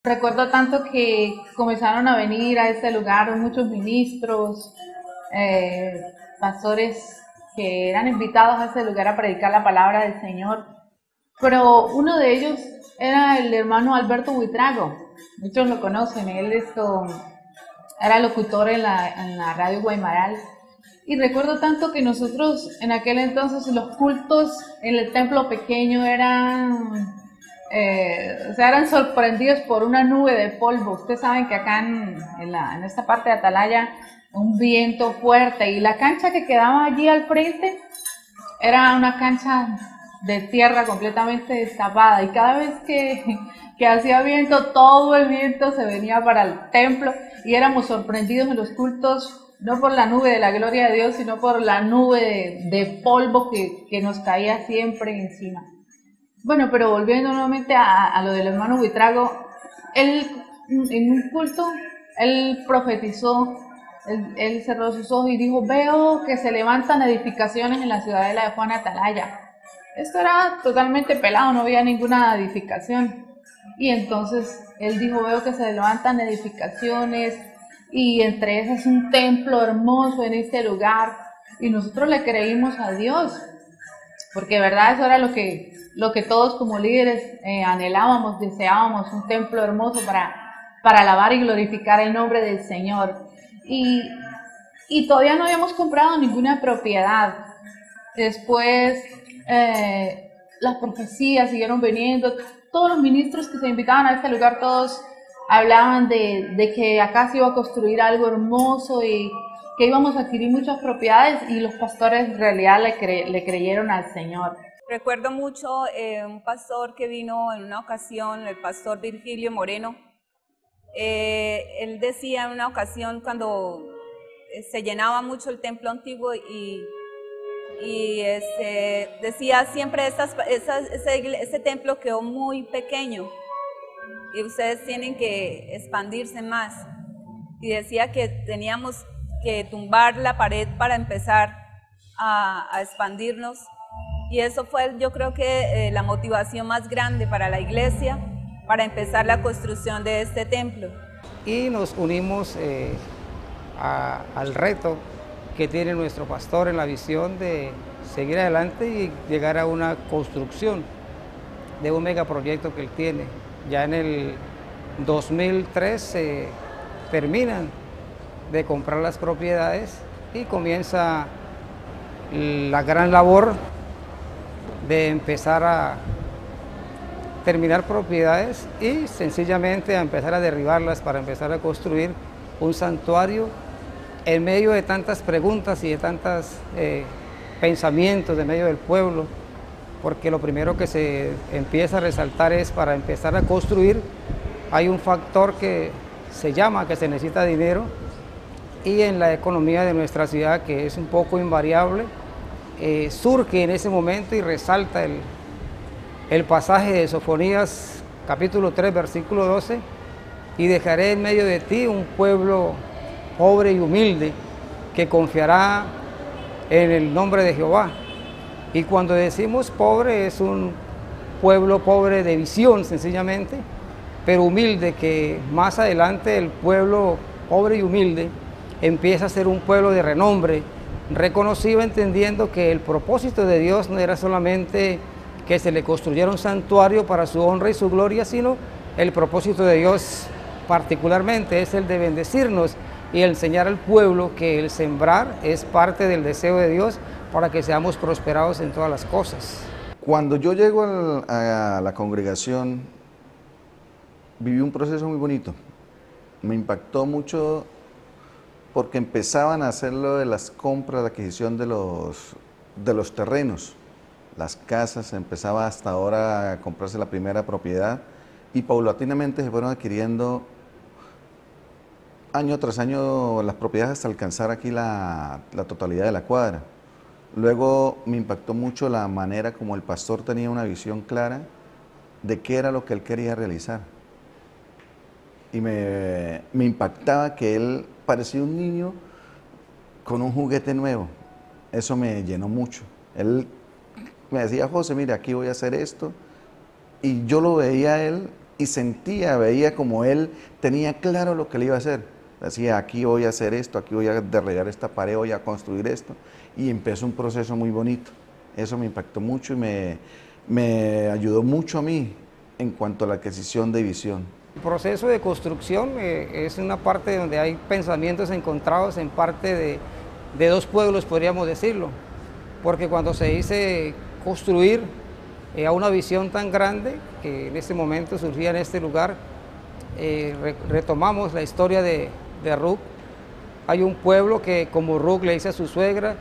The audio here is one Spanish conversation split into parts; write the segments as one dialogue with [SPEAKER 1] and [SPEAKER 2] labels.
[SPEAKER 1] Recuerdo tanto que comenzaron a venir a este lugar muchos ministros, pastores que eran invitados a este lugar a predicar la palabra del Señor, pero uno de ellos era el hermano Alberto Buitrago. Muchos lo conocen, él era locutor en la radio Guaymaral. Y recuerdo tanto que nosotros en aquel entonces los cultos en el templo pequeño eran sorprendidos por una nube de polvo. Ustedes saben que acá en esta parte de Atalaya, un viento fuerte, y la cancha que quedaba allí al frente era una cancha de tierra completamente destapada, y cada vez que hacía viento, todo el viento se venía para el templo, y éramos sorprendidos en los cultos, no por la nube de la gloria de Dios, sino por la nube de polvo que nos caía siempre encima. Bueno, pero volviendo nuevamente a lo del hermano Buitrago, él en un culto, él profetizó, él cerró sus ojos y dijo: veo que se levantan edificaciones en la ciudadela de Juan Atalaya. Esto era totalmente pelado, no había ninguna edificación. Y entonces él dijo: veo que se levantan edificaciones, y entre esas un templo hermoso en este lugar. Y nosotros le creímos a Dios, porque verdad eso era lo que todos como líderes anhelábamos, deseábamos, un templo hermoso para alabar y glorificar el nombre del Señor. Y todavía no habíamos comprado ninguna propiedad. Después las profecías siguieron viniendo. Todos los ministros que se invitaban a este lugar, todos hablaban de que acá se iba a construir algo hermoso y que íbamos a adquirir muchas propiedades, y los pastores en realidad le creyeron al Señor.
[SPEAKER 2] Recuerdo mucho un pastor que vino en una ocasión, el pastor Virgilio Moreno. Él decía en una ocasión, cuando se llenaba mucho el templo antiguo, y decía siempre: ese templo quedó muy pequeño y ustedes tienen que expandirse más. Y decía que teníamos que tumbar la pared para empezar a expandirnos. Y eso fue, yo creo que la motivación más grande para la iglesia, para empezar la construcción de este templo.
[SPEAKER 3] Y nos unimos al reto que tiene nuestro pastor en la visión de seguir adelante y llegar a una construcción de un megaproyecto que él tiene. Ya en el 2003 se terminan de comprar las propiedades y comienza la gran labor de empezar a terminar propiedades y sencillamente a empezar a derribarlas para empezar a construir un santuario en medio de tantas preguntas y de tantos pensamientos de medio del pueblo, porque lo primero que se empieza a resaltar es para empezar a construir hay un factor que se llama que se necesita dinero, y en la economía de nuestra ciudad, que es un poco invariable, surge en ese momento y resalta el pasaje de Sofonías capítulo 3 versículo 12, y dejaré en medio de ti un pueblo pobre y humilde que confiará en el nombre de Jehová. Y cuando decimos pobre, es un pueblo pobre de visión sencillamente, pero humilde, que más adelante el pueblo pobre y humilde empieza a ser un pueblo de renombre, reconocido, entendiendo que el propósito de Dios no era solamente que se le construyera un santuario para su honra y su gloria, sino el propósito de Dios particularmente es el de bendecirnos y enseñar al pueblo que el sembrar es parte del deseo de Dios para que seamos prosperados en todas las cosas.
[SPEAKER 4] Cuando yo llego a la congregación, viví un proceso muy bonito. Me impactó mucho porque empezaban a hacer lo de las compras, la adquisición de los terrenos. Las casas, empezaba hasta ahora a comprarse la primera propiedad y paulatinamente se fueron adquiriendo año tras año las propiedades hasta alcanzar aquí la totalidad de la cuadra. Luego me impactó mucho la manera como el pastor tenía una visión clara de qué era lo que él quería realizar. Y me impactaba que él parecía un niño con un juguete nuevo. Eso me llenó mucho. Él me decía: José, mira, aquí voy a hacer esto. Y yo lo veía a él y veía como él tenía claro lo que le iba a hacer. Decía: aquí voy a hacer esto, aquí voy a derribar esta pared, voy a construir esto. Y empezó un proceso muy bonito. Eso me impactó mucho y me ayudó mucho a mí en cuanto a la adquisición de visión.
[SPEAKER 3] El proceso de construcción es una parte donde hay pensamientos encontrados en parte de dos pueblos, podríamos decirlo, porque cuando se dice construir a una visión tan grande que en este momento surgía en este lugar, retomamos la historia de Ruc. Hay un pueblo que, como Ruc le dice a su suegra: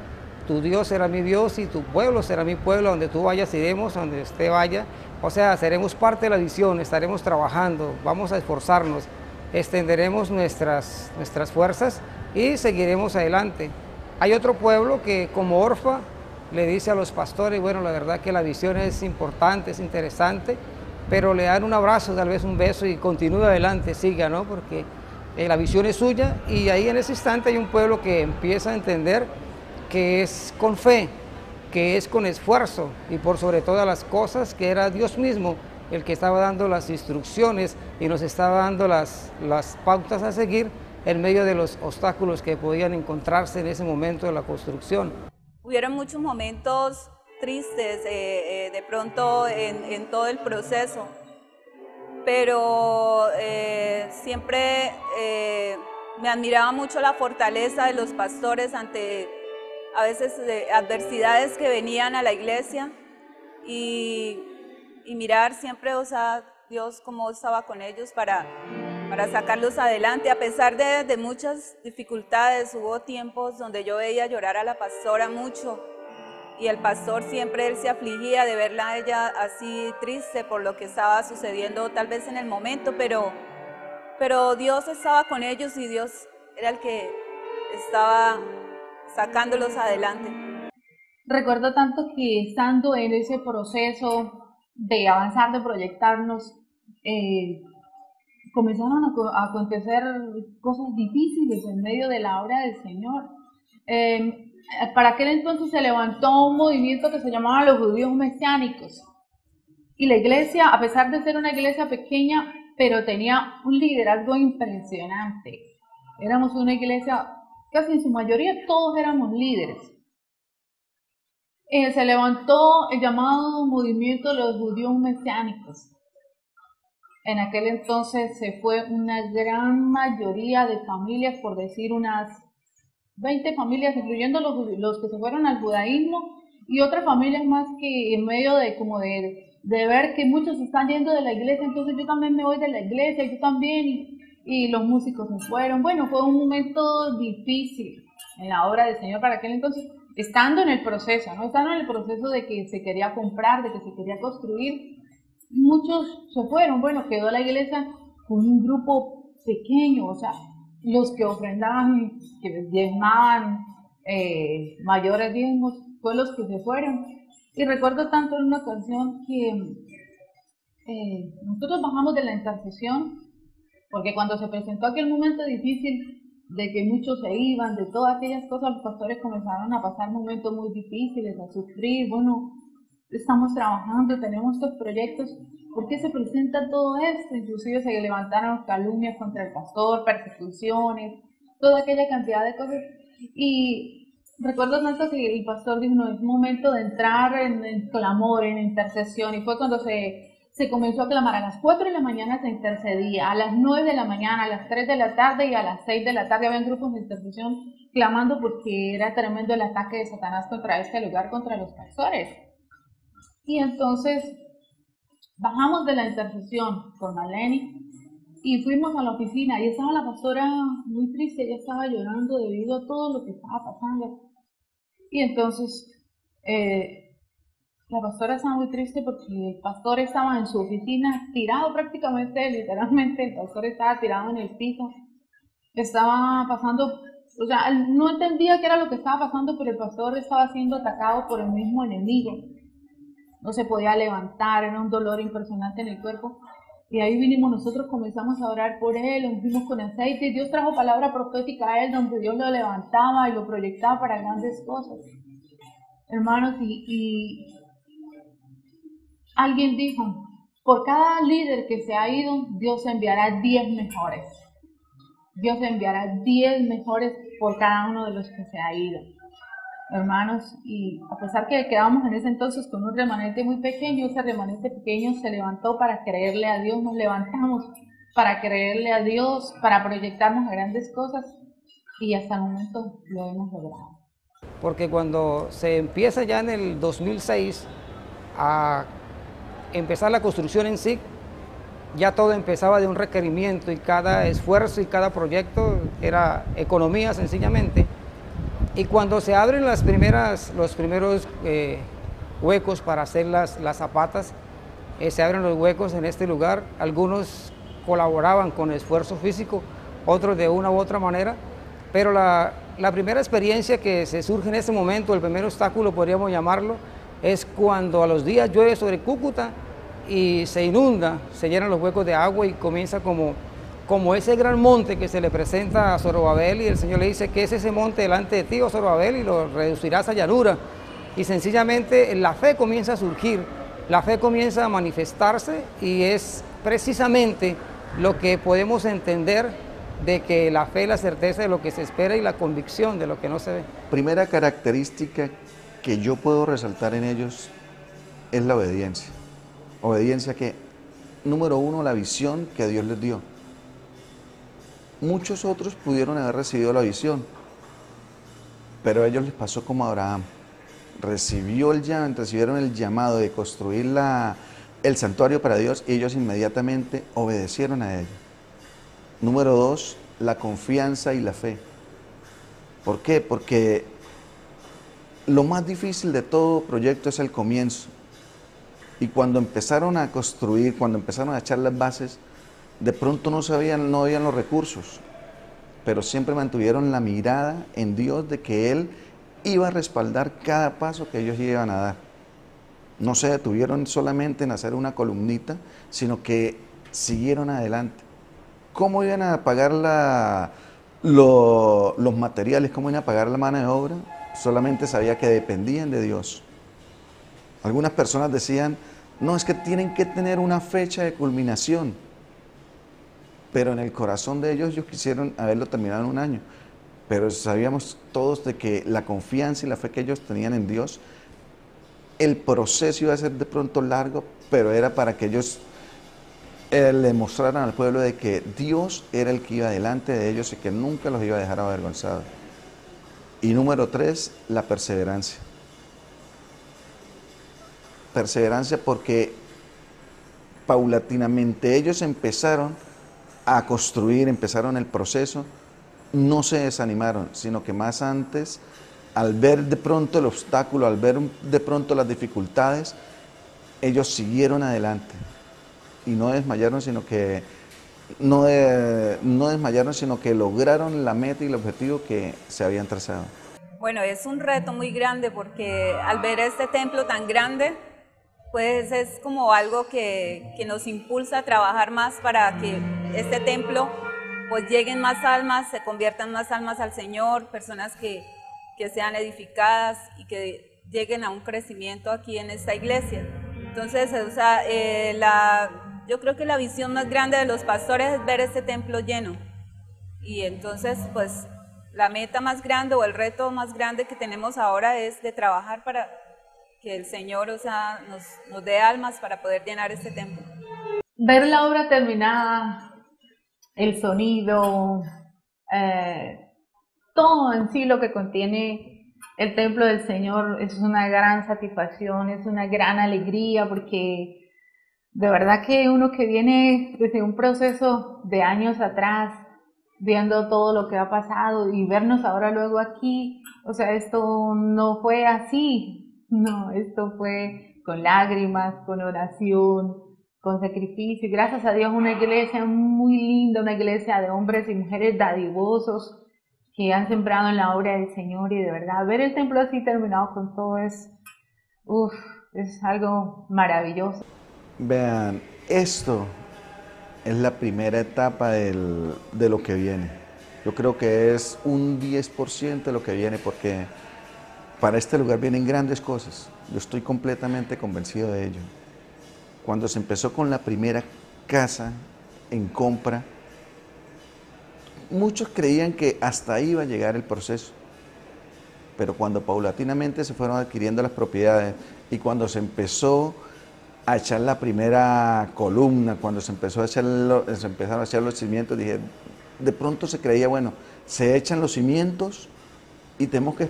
[SPEAKER 3] tu Dios será mi Dios y tu pueblo será mi pueblo, donde tú vayas iremos, donde usted vaya. O sea, seremos parte de la visión, estaremos trabajando, vamos a esforzarnos, extenderemos nuestras fuerzas y seguiremos adelante. Hay otro pueblo que, como Orfa, le dice a los pastores: bueno, la verdad que la visión es importante, es interesante, pero le dan un abrazo, tal vez un beso y continúe adelante, siga, ¿no? Porque la visión es suya. Y ahí en ese instante hay un pueblo que empieza a entender que es con fe, que es con esfuerzo y por sobre todas las cosas que era Dios mismo el que estaba dando las instrucciones y nos estaba dando las pautas a seguir en medio de los obstáculos que podían encontrarse en ese momento de la construcción.
[SPEAKER 2] Hubieron muchos momentos tristes de pronto en todo el proceso, pero siempre me admiraba mucho la fortaleza de los pastores ante a veces adversidades que venían a la iglesia y mirar siempre, o sea, Dios cómo estaba con ellos para sacarlos adelante. A pesar de muchas dificultades, hubo tiempos donde yo veía llorar a la pastora mucho y el pastor siempre él se afligía de verla a ella así triste por lo que estaba sucediendo tal vez en el momento, pero Dios estaba con ellos y Dios era el que estaba sacándolos adelante.
[SPEAKER 1] Recuerdo tanto que estando en ese proceso de avanzar, de proyectarnos, comenzaron a acontecer cosas difíciles en medio de la obra del Señor. Para aquel entonces se levantó un movimiento que se llamaba los judíos mesiánicos. Y la iglesia, a pesar de ser una iglesia pequeña, pero tenía un liderazgo impresionante. Éramos una iglesia, casi en su mayoría todos éramos líderes. Se levantó el llamado movimiento de los judíos mesiánicos. En aquel entonces se fue una gran mayoría de familias, por decir unas 20 familias, incluyendo los que se fueron al judaísmo, y otras familias más que en medio de de ver que muchos se están yendo de la iglesia, entonces yo también me voy de la iglesia, yo también, y los músicos se fueron. Bueno, fue un momento difícil en la obra del Señor para aquel entonces, estando en el proceso, ¿no? Estando en el proceso de que se quería comprar, de que se quería construir, muchos se fueron. Bueno, quedó la iglesia con un grupo pequeño, o sea, los que ofrendaban, que diezmaban mayores diezmos, fue los que se fueron. Y recuerdo tanto en una ocasión que nosotros bajamos de la intercesión, porque cuando se presentó aquel momento difícil de que muchos se iban, de todas aquellas cosas, los pastores comenzaron a pasar momentos muy difíciles, a sufrir. Bueno, estamos trabajando, tenemos estos proyectos, ¿por qué se presenta todo esto? Inclusive se levantaron calumnias contra el pastor, persecuciones, toda aquella cantidad de cosas. Y recuerdo tanto que el pastor dijo, no, es momento de entrar en clamor, en intercesión, y fue cuando se comenzó a clamar. A las 4 de la mañana se intercedía, a las 9 de la mañana, a las 3 de la tarde y a las 6 de la tarde habían grupos de intercesión clamando porque era tremendo el ataque de Satanás contra este lugar, contra los pastores. Y entonces bajamos de la intercesión con Maleni y fuimos a la oficina y estaba la pastora muy triste, ella estaba llorando debido a todo lo que estaba pasando. Y entonces la pastora estaba muy triste porque el pastor estaba en su oficina tirado prácticamente, literalmente, el pastor estaba tirado en el piso, estaba pasando, o sea, él no entendía qué era lo que estaba pasando, pero el pastor estaba siendo atacado por el mismo enemigo. No se podía levantar, era un dolor impresionante en el cuerpo. Y ahí vinimos nosotros, comenzamos a orar por él, ungimos con aceite, y Dios trajo palabra profética a él, donde Dios lo levantaba y lo proyectaba para grandes cosas. Hermanos, y alguien dijo, por cada líder que se ha ido, Dios enviará 10 mejores. Dios enviará 10 mejores por cada uno de los que se ha ido. Hermanos, y a pesar que quedábamos en ese entonces con un remanente muy pequeño, ese remanente pequeño se levantó para creerle a Dios, nos levantamos para creerle a Dios, para proyectarnos a grandes cosas, y hasta el momento lo hemos logrado.
[SPEAKER 3] Porque cuando se empieza ya en el 2006 a empezar la construcción en sí, ya todo empezaba de un requerimiento y cada esfuerzo y cada proyecto era economía sencillamente. Y cuando se abren los primeros huecos para hacer las zapatas, se abren los huecos en este lugar, algunos colaboraban con esfuerzo físico, otros de una u otra manera, pero la primera experiencia que se surge en ese momento, el primer obstáculo podríamos llamarlo, es cuando a los días llueve sobre Cúcuta y se inunda, se llenan los huecos de agua y comienza como ese gran monte que se le presenta a Zorobabel, y el Señor le dice que es ese monte delante de ti, oh Zorobabel, y lo reducirás a llanura. Y sencillamente la fe comienza a surgir, la fe comienza a manifestarse, y es precisamente lo que podemos entender de que la fe es la certeza de lo que se espera y la convicción de lo que no se ve.
[SPEAKER 4] Primera característica que yo puedo resaltar en ellos es la obediencia. Obediencia que, número uno, la visión que Dios les dio. Muchos otros pudieron haber recibido la visión, pero a ellos les pasó como a Abraham. Recibieron el llamado de construir el santuario para Dios y ellos inmediatamente obedecieron a ello. Número dos, la confianza y la fe. ¿Por qué? Porque lo más difícil de todo proyecto es el comienzo. Y cuando empezaron a construir, cuando empezaron a echar las bases, de pronto no habían los recursos, pero siempre mantuvieron la mirada en Dios de que Él iba a respaldar cada paso que ellos iban a dar. No se detuvieron solamente en hacer una columnita, sino que siguieron adelante. ¿Cómo iban a pagar los materiales? ¿Cómo iban a pagar la mano de obra? Solamente sabía que dependían de Dios. Algunas personas decían, no, es que tienen que tener una fecha de culminación. Pero en el corazón de ellos quisieron haberlo terminado en un año. Pero sabíamos todos de que la confianza y la fe que ellos tenían en Dios, el proceso iba a ser de pronto largo, pero era para que ellos le mostraran al pueblo de que Dios era el que iba delante de ellos y que nunca los iba a dejar avergonzados. Y número tres, la perseverancia. Perseverancia porque paulatinamente ellos empezaron a construir, empezaron el proceso, no se desanimaron, sino que más antes, al ver de pronto el obstáculo, al ver de pronto las dificultades, ellos siguieron adelante y no desmayaron, sino que lograron la meta y el objetivo que se habían trazado.
[SPEAKER 2] Bueno, es un reto muy grande porque al ver este templo tan grande, pues es como algo que nos impulsa a trabajar más para que este templo pues lleguen más almas, se conviertan más almas al Señor, personas que sean edificadas y que lleguen a un crecimiento aquí en esta iglesia. Entonces, o sea, yo creo que la visión más grande de los pastores es ver este templo lleno. Y entonces, pues, la meta más grande o el reto más grande que tenemos ahora es de trabajar para que el Señor, o sea, nos dé almas para poder llenar este templo.
[SPEAKER 1] Ver la obra terminada, el sonido, todo en sí lo que contiene el templo del Señor es una gran satisfacción, es una gran alegría, porque de verdad que uno que viene desde un proceso de años atrás, viendo todo lo que ha pasado y vernos ahora luego aquí, o sea, esto no fue así, no, esto fue con lágrimas, con oración, con sacrificio. Gracias a Dios, una iglesia muy linda, una iglesia de hombres y mujeres dadivosos que han sembrado en la obra del Señor, y de verdad ver el templo así terminado con todo es algo maravilloso.
[SPEAKER 4] Vean, esto es la primera etapa de lo que viene. Yo creo que es un 10% de lo que viene, porque para este lugar vienen grandes cosas. Yo estoy completamente convencido de ello. Cuando se empezó con la primera casa en compra, muchos creían que hasta ahí iba a llegar el proceso. Pero cuando paulatinamente se fueron adquiriendo las propiedades y cuando se empezó a echar la primera columna, cuando se empezaron a echar los cimientos, dije, de pronto se creía, bueno, se echan los cimientos y tenemos que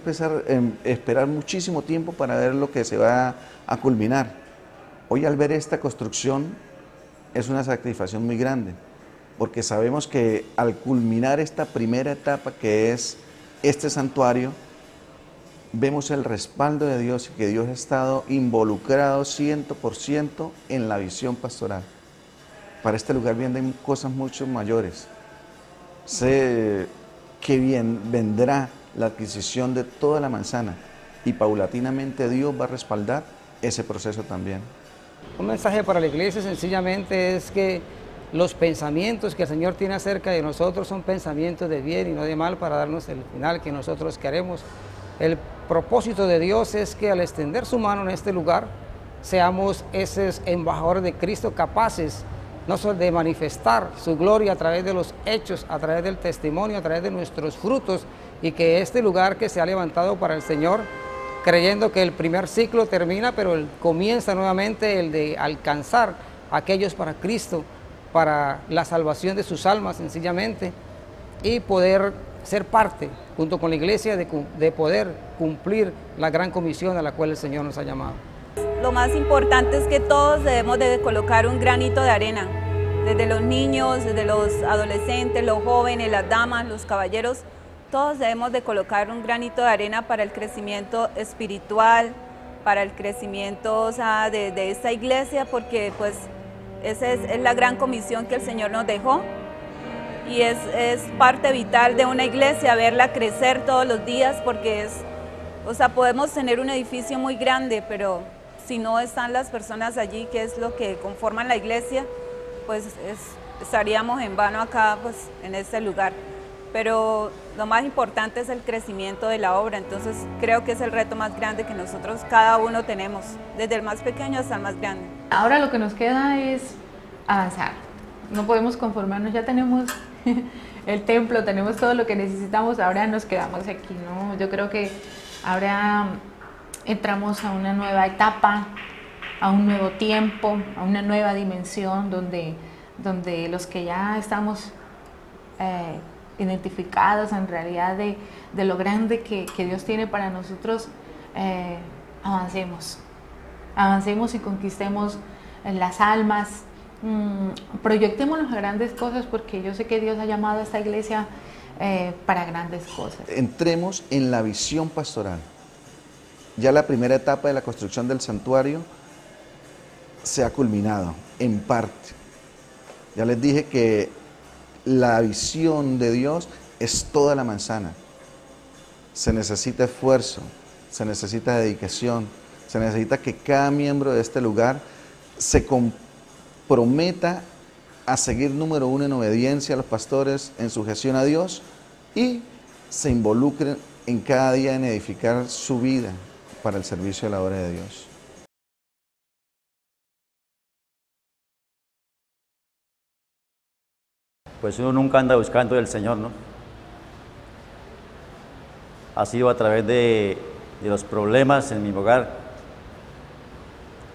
[SPEAKER 4] esperar muchísimo tiempo para ver lo que se va a culminar. Hoy, al ver esta construcción, es una satisfacción muy grande, porque sabemos que al culminar esta primera etapa, que es este santuario, vemos el respaldo de Dios y que Dios ha estado involucrado 100% en la visión pastoral. Para este lugar vienen cosas mucho mayores. Sé que bien vendrá la adquisición de toda la manzana y paulatinamente Dios va a respaldar ese proceso también.
[SPEAKER 3] Un mensaje para la iglesia sencillamente es que los pensamientos que el Señor tiene acerca de nosotros son pensamientos de bien y no de mal, para darnos el final que nosotros queremos. El propósito de Dios es que al extender su mano en este lugar, seamos esos embajadores de Cristo, capaces no solo de manifestar su gloria a través de los hechos, a través del testimonio, a través de nuestros frutos, y que este lugar que se ha levantado para el Señor, creyendo que el primer ciclo termina, pero comienza nuevamente el de alcanzar a aquellos para Cristo, para la salvación de sus almas sencillamente, y poder ser parte, junto con la iglesia, de poder cumplir la gran comisión a la cual el Señor nos ha llamado.
[SPEAKER 2] Lo más importante es que todos debemos de colocar un granito de arena, desde los niños, desde los adolescentes, los jóvenes, las damas, los caballeros, todos debemos de colocar un granito de arena para el crecimiento espiritual, para el crecimiento, o sea, de esta iglesia, porque pues esa es la gran comisión que el Señor nos dejó. Y es parte vital de una iglesia verla crecer todos los días, porque o sea, podemos tener un edificio muy grande, pero si no están las personas allí, que es lo que conforman la iglesia, pues estaríamos en vano acá, pues en este lugar. Pero lo más importante es el crecimiento de la obra, entonces creo que es el reto más grande que nosotros cada uno tenemos, desde el más pequeño hasta el más grande.
[SPEAKER 1] Ahora lo que nos queda es avanzar, no podemos conformarnos, ya tenemos el templo, tenemos todo lo que necesitamos, ahora nos quedamos aquí, ¿no? Yo creo que ahora entramos a una nueva etapa, a un nuevo tiempo, a una nueva dimensión donde los que ya estamos identificados en realidad de lo grande que Dios tiene para nosotros, avancemos y conquistemos las almas, Proyectémonos a grandes cosas, porque yo sé que Dios ha llamado a esta iglesia para grandes cosas.
[SPEAKER 4] Entremos en la visión pastoral. Ya la primera etapa de la construcción del santuario se ha culminado, en parte. Ya les dije que la visión de Dios es toda la manzana. Se necesita esfuerzo, se necesita dedicación, se necesita que cada miembro de este lugar se comprometa a seguir, número uno, en obediencia a los pastores, en sujeción a Dios, y se involucren en cada día en edificar su vida para el servicio de la obra de Dios.
[SPEAKER 5] Pues uno nunca anda buscando del Señor, ¿no? Ha sido a través de los problemas en mi hogar,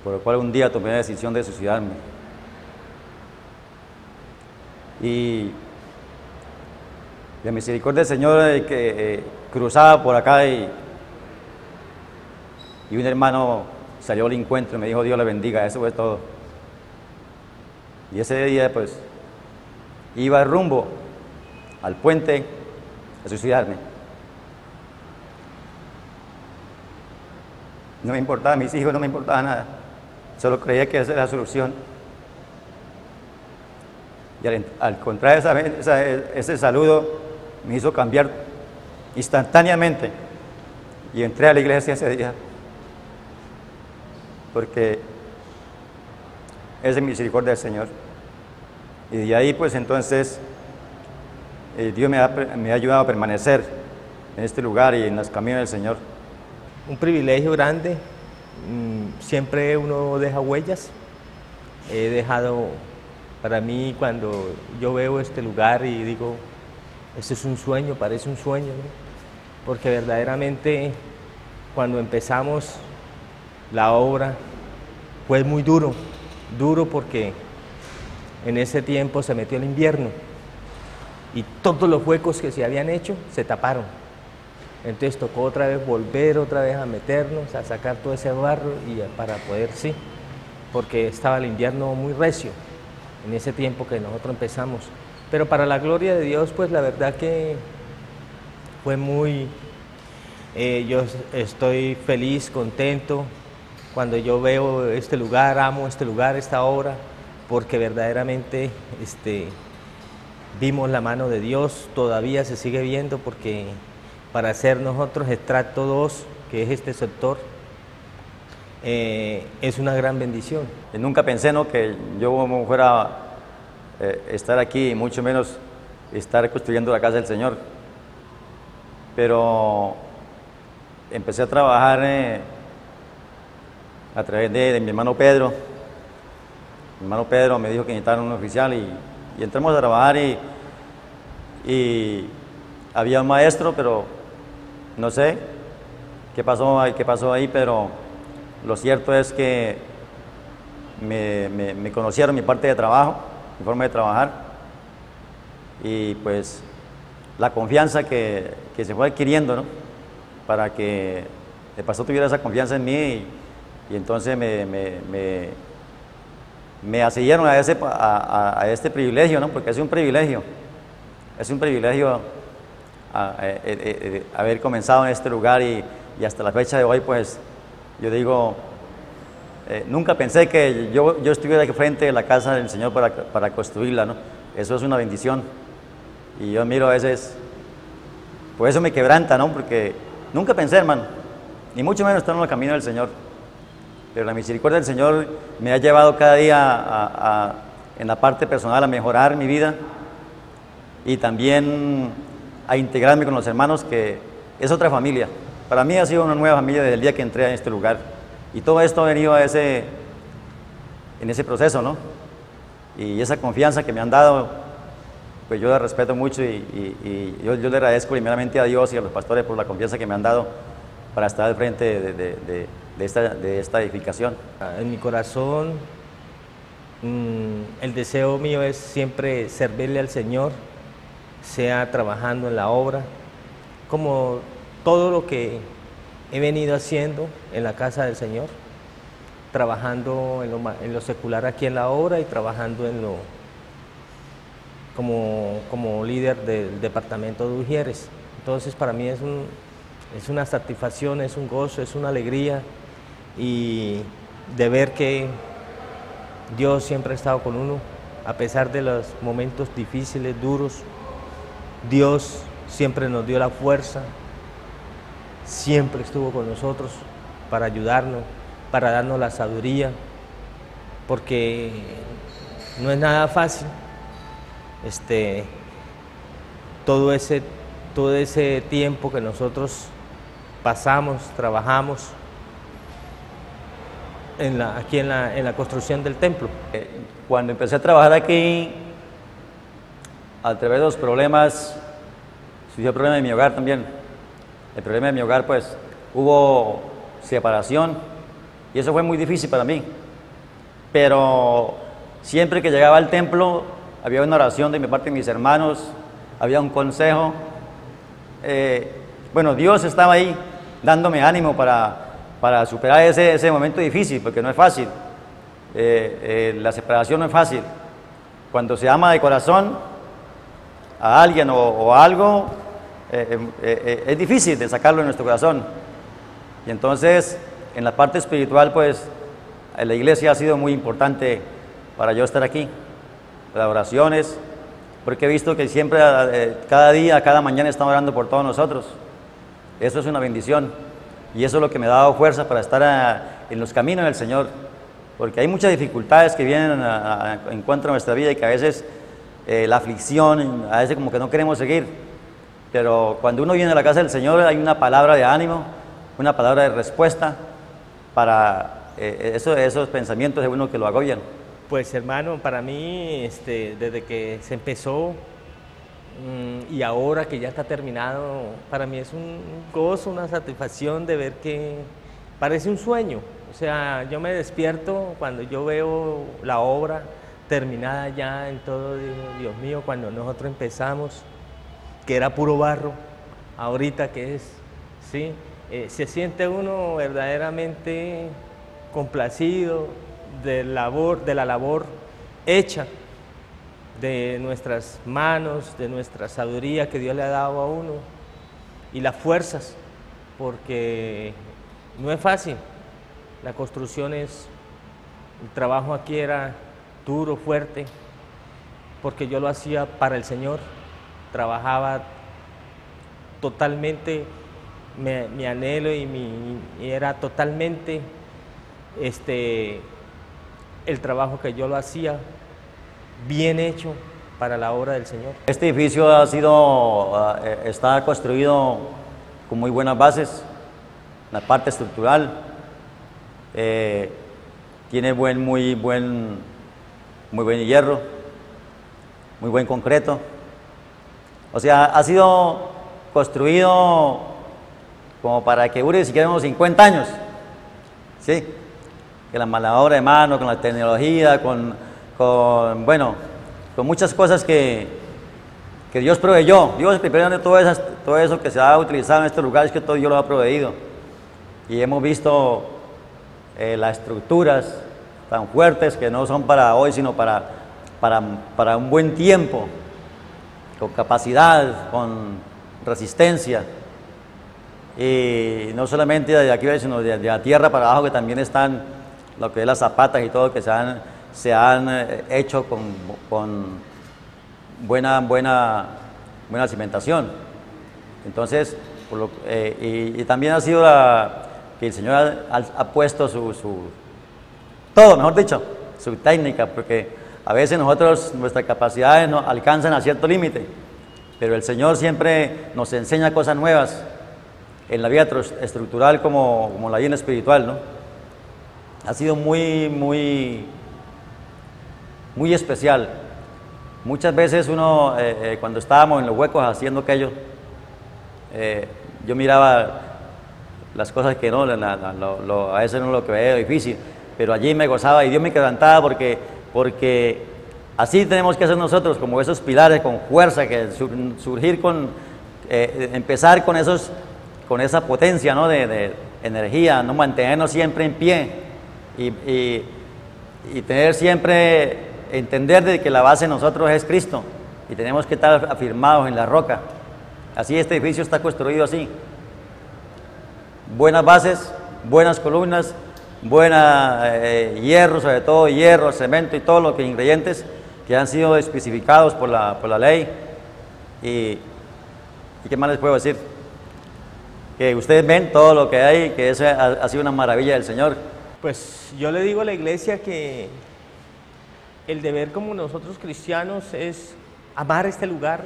[SPEAKER 5] por lo cual un día tomé la decisión de suicidarme. Y la misericordia del Señor que cruzaba por acá y un hermano salió al encuentro y me dijo: Dios le bendiga. Eso fue todo. Y ese día pues iba rumbo al puente a suicidarme. No me importaba mis hijos, no me importaba nada. Solo creía que esa era la solución. Y al encontrar ese saludo, me hizo cambiar instantáneamente. Y entré a la iglesia ese día. Porque es de misericordia del Señor. Y de ahí pues entonces Dios me ha ayudado a permanecer en este lugar y en los caminos del Señor.
[SPEAKER 6] Un privilegio grande, siempre uno deja huellas. He dejado, para mí, cuando yo veo este lugar y digo, este es un sueño, parece un sueño, ¿no? Porque verdaderamente cuando empezamos la obra fue muy duro porque en ese tiempo se metió el invierno y todos los huecos que se habían hecho se taparon. Entonces tocó otra vez volver a meternos, a sacar todo ese barro y para poder, sí, porque estaba el invierno muy recio en ese tiempo que nosotros empezamos. Pero para la gloria de Dios, pues la verdad que fue muy, yo estoy feliz, contento, cuando yo veo este lugar, amo este lugar, esta obra, porque verdaderamente vimos la mano de Dios, todavía se sigue viendo, porque para hacer nosotros extracto 2, que es este sector, es una gran bendición.
[SPEAKER 5] Y nunca pensé, ¿no?, que yo fuera a estar aquí, mucho menos estar construyendo la casa del Señor. Pero empecé a trabajar a través de mi hermano Pedro. Mi hermano Pedro me dijo que necesitaban un oficial y entramos a trabajar y había un maestro, pero no sé qué pasó ahí, pero lo cierto es que me conocieron mi parte de trabajo, mi forma de trabajar, y pues la confianza que se fue adquiriendo, ¿no?, para que el pastor tuviera esa confianza en mí y entonces me accedieron a este privilegio, ¿no?, porque es un privilegio haber comenzado en este lugar y hasta la fecha de hoy, pues yo digo, nunca pensé que yo estuviera aquí frente de la casa del Señor para construirla, ¿no? Eso es una bendición y yo miro a veces, por eso me quebranta, ¿no?, porque nunca pensé, hermano, ni mucho menos estar en el camino del Señor, pero la misericordia del Señor me ha llevado cada día en la parte personal a mejorar mi vida y también a integrarme con los hermanos, que es otra familia. Para mí ha sido una nueva familia desde el día que entré a este lugar. Y todo esto ha venido en ese proceso, ¿no? Y esa confianza que me han dado, pues yo la respeto mucho y yo le agradezco primeramente a Dios y a los pastores por la confianza que me han dado para estar al frente de esta edificación.
[SPEAKER 6] En mi corazón, el deseo mío es siempre servirle al Señor, sea trabajando en la obra, como todo lo que he venido haciendo en la casa del Señor. trabajando en lo secular aquí en la obra y trabajando como líder del departamento de Ujieres. Entonces para mí es una satisfacción, es un gozo, es una alegría y de ver que Dios siempre ha estado con uno, a pesar de los momentos difíciles, duros. Dios siempre nos dio la fuerza, siempre estuvo con nosotros para ayudarnos, para darnos la sabiduría, porque no es nada fácil todo ese tiempo que nosotros pasamos, trabajamos aquí en la construcción del templo.
[SPEAKER 5] Cuando empecé a trabajar aquí, a través de los problemas, surgió el problema de mi hogar también. El problema de mi hogar, pues, hubo separación y eso fue muy difícil para mí. Pero siempre que llegaba al templo, había una oración de mi parte de mis hermanos, había un consejo. Bueno, Dios estaba ahí dándome ánimo para superar ese momento difícil, porque no es fácil. La separación no es fácil. Cuando se ama de corazón a alguien o a algo, es difícil de sacarlo de nuestro corazón. Y entonces, en la parte espiritual, pues, la iglesia ha sido muy importante para yo estar aquí. Las oraciones, porque he visto que siempre, cada día, cada mañana están orando por todos nosotros. Eso es una bendición y eso es lo que me ha dado fuerza para estar en los caminos del Señor, porque hay muchas dificultades que vienen en contra de nuestra vida y que a veces la aflicción, a veces como que no queremos seguir, pero cuando uno viene a la casa del Señor hay una palabra de ánimo, una palabra de respuesta para esos pensamientos de uno que lo agobian.
[SPEAKER 6] Pues hermano, para mí, desde que se empezó y ahora que ya está terminado, para mí es un gozo, una satisfacción de ver que parece un sueño. O sea, yo me despierto cuando yo veo la obra terminada ya en todo, Dios mío, cuando nosotros empezamos, que era puro barro, ahorita que es, ¿sí? Se siente uno verdaderamente complacido de la labor hecha, de nuestras manos, de nuestra sabiduría que Dios le ha dado a uno y las fuerzas, porque no es fácil. La construcción el trabajo aquí era duro, fuerte, porque yo lo hacía para el Señor, trabajaba totalmente, mi anhelo y era totalmente el trabajo que yo lo hacía bien hecho para la obra del Señor.
[SPEAKER 5] Este edificio está construido con muy buenas bases, la parte estructural, tiene muy buen hierro, muy buen concreto. O sea, ha sido construido como para que dure siquiera unos 50 años, ¿sí? Que la mano obra de mano, con la tecnología, con muchas cosas que Dios proveyó. Dios primero de todo eso que se ha utilizado en estos lugares, que todo Dios lo ha proveído. Y hemos visto las estructuras tan fuertes que no son para hoy, sino para un buen tiempo, con capacidad, con resistencia. Y no solamente de aquí, sino de la tierra para abajo, que también están lo que es las zapatas y todo, que se han hecho con buena cimentación. Entonces, y también ha sido que el Señor ha puesto todo, mejor dicho, su técnica, porque a veces nuestras capacidades no alcanzan a cierto límite, pero el Señor siempre nos enseña cosas nuevas en la vida estructural como la vida espiritual, ¿no? Ha sido muy especial. Muchas veces uno, cuando estábamos en los huecos haciendo aquello, yo miraba las cosas que no, a veces no lo que veía difícil, pero allí me gozaba y Dios me quebrantaba porque así tenemos que hacer nosotros, como esos pilares con fuerza, que surgir empezar con esa potencia, ¿no? de energía, ¿no? Mantenernos siempre en pie y tener siempre, entender de que la base de nosotros es Cristo y tenemos que estar afirmados en la roca. Así este edificio está construido así. Buenas bases, buenas columnas, buena hierro, sobre todo hierro, cemento y todos los ingredientes que han sido especificados por la ley. ¿Y qué más les puedo decir? Que ustedes ven todo lo que hay, que eso ha sido una maravilla del Señor.
[SPEAKER 6] Pues yo le digo a la iglesia que el deber como nosotros cristianos es amar este lugar,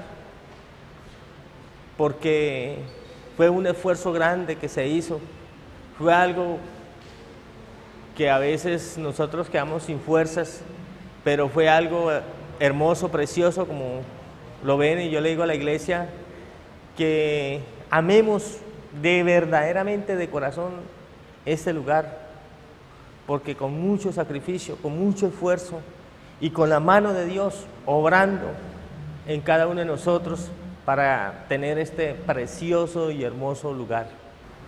[SPEAKER 6] porque fue un esfuerzo grande que se hizo, fue algo que a veces nosotros quedamos sin fuerzas, pero fue algo hermoso, precioso, como lo ven, y yo le digo a la iglesia que amemos verdaderamente de corazón este lugar, porque con mucho sacrificio, con mucho esfuerzo y con la mano de Dios obrando en cada uno de nosotros para tener este precioso y hermoso lugar.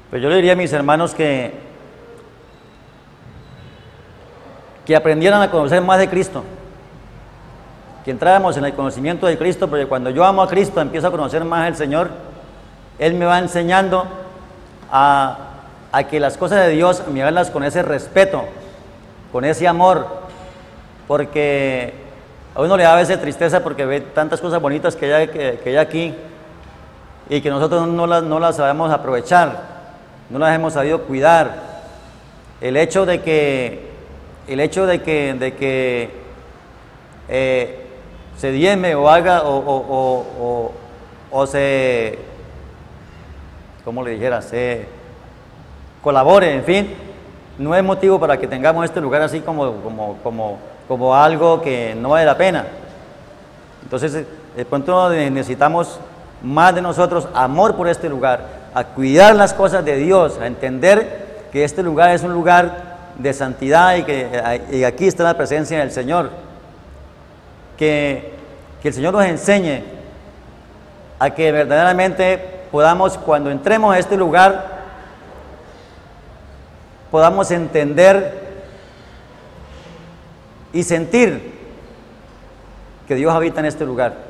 [SPEAKER 5] Pues yo le diría a mis hermanos que aprendieran a conocer más de Cristo, que entráramos en el conocimiento de Cristo, porque cuando yo amo a Cristo, empiezo a conocer más al Señor, Él me va enseñando a que las cosas de Dios, a mirarlas con ese respeto, con ese amor, porque a uno le da a veces tristeza porque ve tantas cosas bonitas que hay aquí y que nosotros no las sabemos aprovechar, no las hemos sabido cuidar. El hecho de que se diezme o haga o se, ¿cómo le dijera? Se colabore, en fin, no es motivo para que tengamos este lugar así como algo que no vale la pena. Entonces, de pronto necesitamos más de nosotros amor por este lugar, a cuidar las cosas de Dios, a entender que este lugar es un lugar de santidad y aquí está la presencia del Señor. Que el Señor nos enseñe a que verdaderamente podamos, cuando entremos a este lugar, podamos entender y sentir que Dios habita en este lugar.